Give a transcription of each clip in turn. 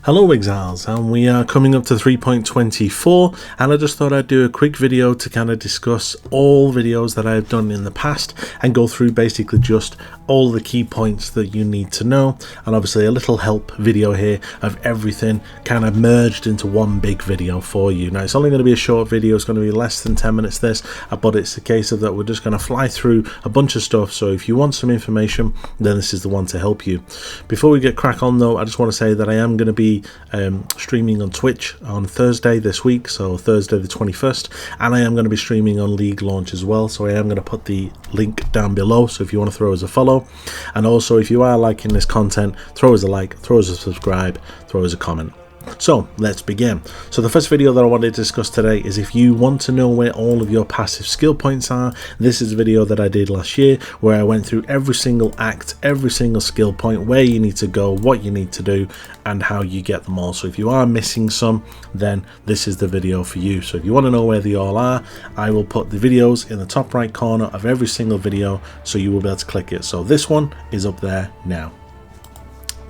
Hello Exiles, and we are coming up to 3.24, and I just thought I'd do a quick video to kind of discuss all videos that I've done in the past and go through basically just all the key points that you need to know, and obviously a little help video here of everything kind of merged into one big video for you. Now it's only going to be a short video, it's going to be less than 10 minutes this, but it's a case of that we're just going to fly through a bunch of stuff, so if you want some information then this is the one to help you. Before we get crack on though, I just want to say that I am going to be streaming on Twitch on Thursday this week, so Thursday the 21st, and I am going to be streaming on League launch as well, so I am going to put the link down below, so if you want to throw us a follow, and also if you are liking this content, throw us a like, throw us a subscribe, throw us a comment. So let's begin. So the first video that I wanted to discuss today is if you want to know where all of your passive skill points are, this is a video that I did last year where I went through every single act, every single skill point, where you need to go, what you need to do, and how you get them all. So if you are missing some, then this is the video for you. So if you want to know where they all are, I will put the videos in the top right corner of every single video, so you will be able to click it. So this one is up there now.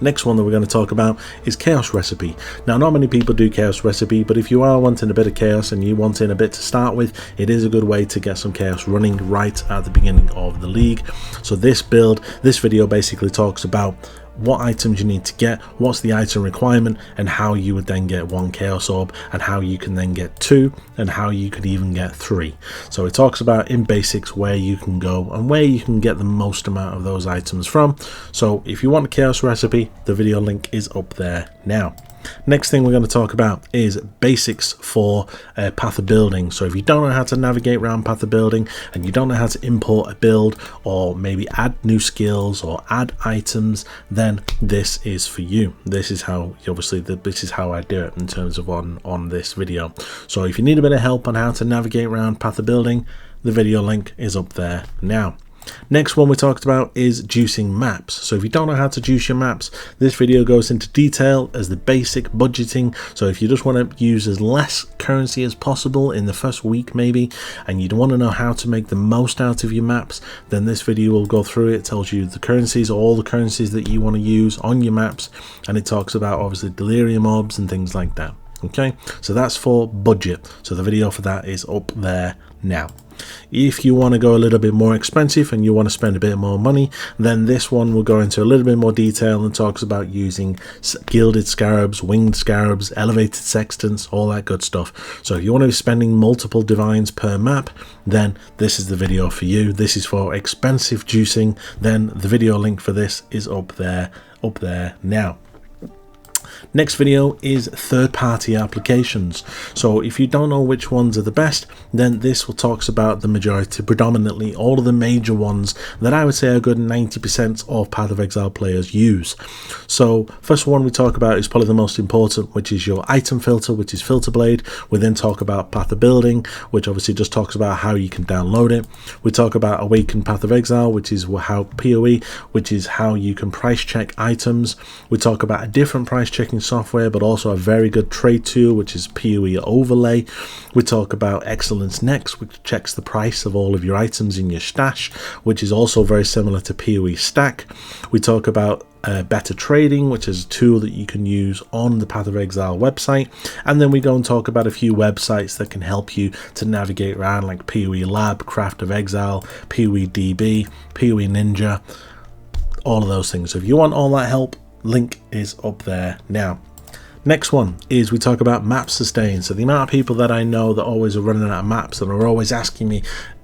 Next one that we're going to talk about is Chaos Recipe. Now not many people do Chaos Recipe, but if you are wanting a bit of chaos and you wanting a bit to start with, it is a good way to get some chaos running right at the beginning of the league. So this video basically talks about what items you need to get, what's the item requirement, and how you would then get 1 chaos orb, and how you can then get 2, and how you could even get 3. So it talks about in basics where you can go and where you can get the most amount of those items from. So if you want a chaos recipe, the video link is up there now. Next thing we're going to talk about is basics for Path of Building. So if you don't know how to navigate around Path of Building and you don't know how to import a build or maybe add new skills or add items, then this is for you. This is how, obviously, this is how I do it in terms of on this video. So if you need a bit of help on how to navigate around Path of Building, the video link is up there now. Next one we talked about is juicing maps. So if you don't know how to juice your maps, this video goes into detail as the basic budgeting. So if you just want to use as less currency as possible in the first week maybe, and you don't want to know how to make the most out of your maps, then this video will go through it. It tells you the currencies, all the currencies that you want to use on your maps, and it talks about obviously delirium orbs and things like that. Okay, so that's for budget, so the video for that is up there now. If you want to go a little bit more expensive and you want to spend a bit more money, then this one will go into a little bit more detail and talks about using gilded scarabs, winged scarabs, elevated sextants, all that good stuff. So if you want to be spending multiple divines per map, then this is the video for you. This is for expensive juicing, then the video link for this is up there now. Next video is third-party applications. So if you don't know which ones are the best, then this will talks about the majority, predominantly all of the major ones that I would say a good 90% of Path of Exile players use. So first one we talk about is probably the most important, which is your item filter, which is Filter Blade. We then talk about Path of Building, which obviously just talks about how you can download it. We talk about Awaken Path of Exile, which is how PoE, which is how you can price check items. We talk about a different price checking software, but also a very good trade tool, which is PoE Overlay. We talk about Excellence Next, which checks the price of all of your items in your stash, which is also very similar to PoE Stack. We talk about Better Trading, which is a tool that you can use on the Path of Exile website, and then we go and talk about a few websites that can help you to navigate around, like PoE Lab, Craft of Exile, PoE DB, PoE Ninja, all of those things. So if you want all that help, link is up there now. Next one is we talk about map sustain. So the amount of people that I know that always are running out of maps and are always asking me,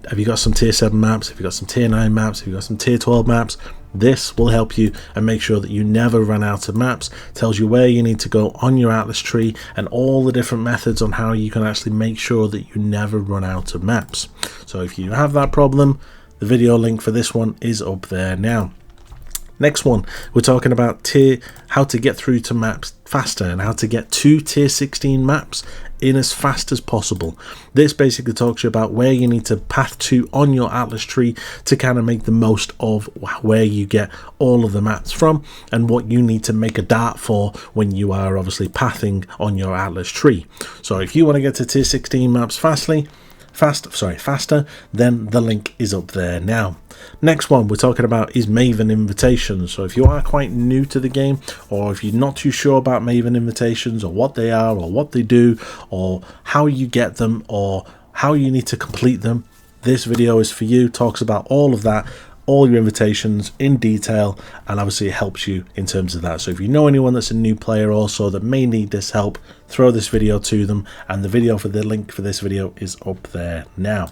have you got some tier 7 maps, have you got some tier 9 maps, have you got some tier 12 maps? This will help you and make sure that you never run out of maps. Tells you where you need to go on your Atlas tree and all the different methods on how you can actually make sure that you never run out of maps. So if you have that problem, the video link for this one is up there now. Next one, we're talking about how to get through to maps faster and how to get 2 tier 16 maps in as fast as possible. This basically talks to you about where you need to path to on your Atlas tree to kind of make the most of where you get all of the maps from and what you need to make a dart for when you are obviously pathing on your Atlas tree. So if you want to get to tier 16 maps fastly, faster, then the link is up there now. Next one we're talking about is Maven Invitations. So if you are quite new to the game, or if you're not too sure about Maven Invitations, or what they are, or what they do, or how you get them, or how you need to complete them, this video is for you. Talks about all of that, all your invitations in detail, and obviously it helps you in terms of that. So if you know anyone that's a new player also that may need this help, throw this video to them, and the link for this video is up there now.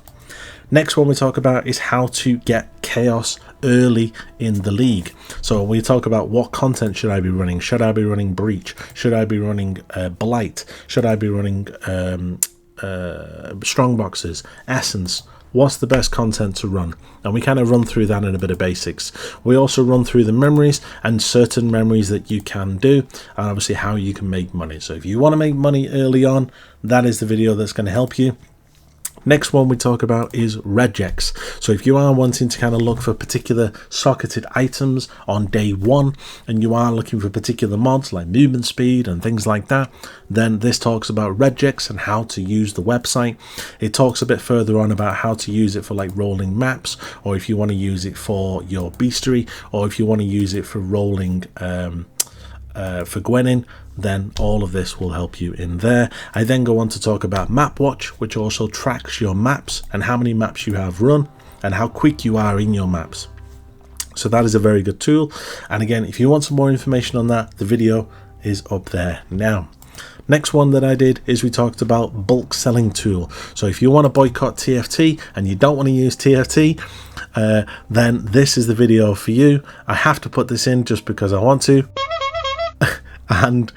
Next one we talk about is how to get chaos early in the league. So we talk about what content should I be running. Should I be running Breach? Should I be running Blight? Should I be running Strongboxes, Essence? What's the best content to run? And we kind of run through that in a bit of basics. We also run through the memories and certain memories that you can do, and obviously how you can make money. So if you want to make money early on, that is the video that's going to help you. Next one we talk about is Redx. So if you are wanting to kind of look for particular socketed items on day one, and you are looking for particular mods like movement speed and things like that, then this talks about Redx and how to use the website. It talks a bit further on about how to use it for like rolling maps, or if you want to use it for your bestiary, or if you want to use it for rolling for Gwenin, then all of this will help you in there. I then go on to talk about Map Watch, which also tracks your maps and how many maps you have run and how quick you are in your maps. So that is a very good tool. And again, if you want some more information on that, the video is up there now. Next one that I did is we talked about bulk selling tool. So if you want to boycott TFT and you don't want to use TFT, then this is the video for you. I have to put this in just because I want to. And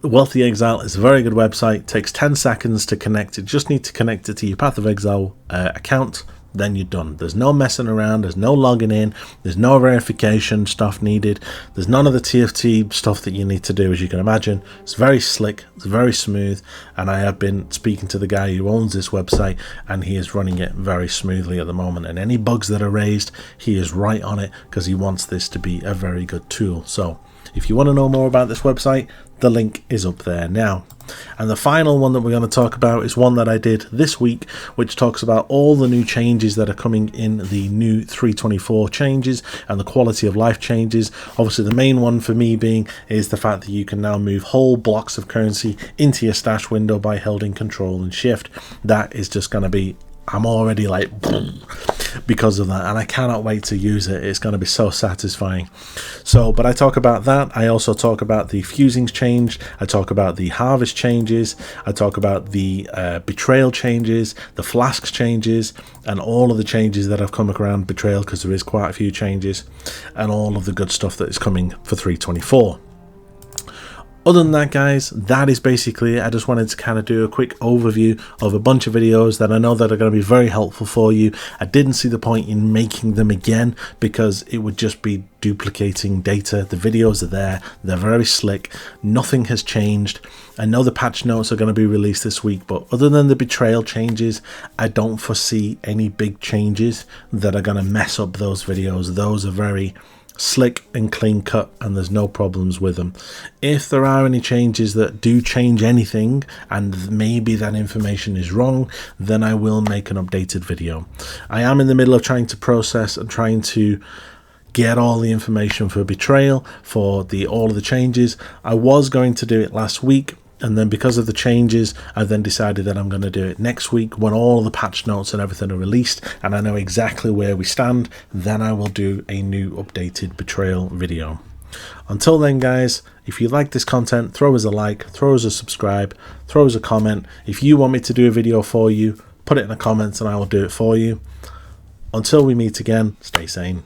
Wealthy Exile is a very good website. It takes 10 seconds to connect. You just need to connect it to your Path of Exile account, then you're done. There's no messing around, there's no logging in, there's no verification stuff needed, there's none of the TFT stuff that you need to do, as you can imagine. It's very slick, it's very smooth, and I have been speaking to the guy who owns this website, and he is running it very smoothly at the moment, and any bugs that are raised, he is right on it because he wants this to be a very good tool. So if you want to know more about this website, the link is up there now. And the final one that we're going to talk about is one that I did this week, which talks about all the new changes that are coming in the new 3.24 changes and the quality of life changes. Obviously the main one for me being is the fact that you can now move whole blocks of currency into your stash window by holding Control and Shift. That is just going to be, I'm already like because of that, and I cannot wait to use it. It's going to be so satisfying. So, but I talk about that. I also talk about the fusings change. I talk about the harvest changes. I talk about the betrayal changes, the flasks changes, and all of the changes that have come around betrayal, because there is quite a few changes, and all of the good stuff that is coming for 3.24. Other than that, guys, that is basically it. I just wanted to kind of do a quick overview of a bunch of videos that I know that are going to be very helpful for you. I didn't see the point in making them again because it would just be duplicating data. The videos are there, they're very slick, nothing has changed. I know the patch notes are going to be released this week, but other than the betrayal changes, I don't foresee any big changes that are going to mess up those videos. Those are very slick and clean cut, and there's no problems with them. If there are any changes that do change anything and maybe that information is wrong, then I will make an updated video. I am in the middle of trying to process and trying to get all the information for betrayal, for all of the changes. I was going to do it last week, and then because of the changes, I then decided that I'm going to do it next week when all the patch notes and everything are released and I know exactly where we stand. Then I will do a new updated betrayal video. Until then, guys, if you like this content, throw us a like, throw us a subscribe, throw us a comment. If you want me to do a video for you, put it in the comments and I will do it for you. Until we meet again, stay sane.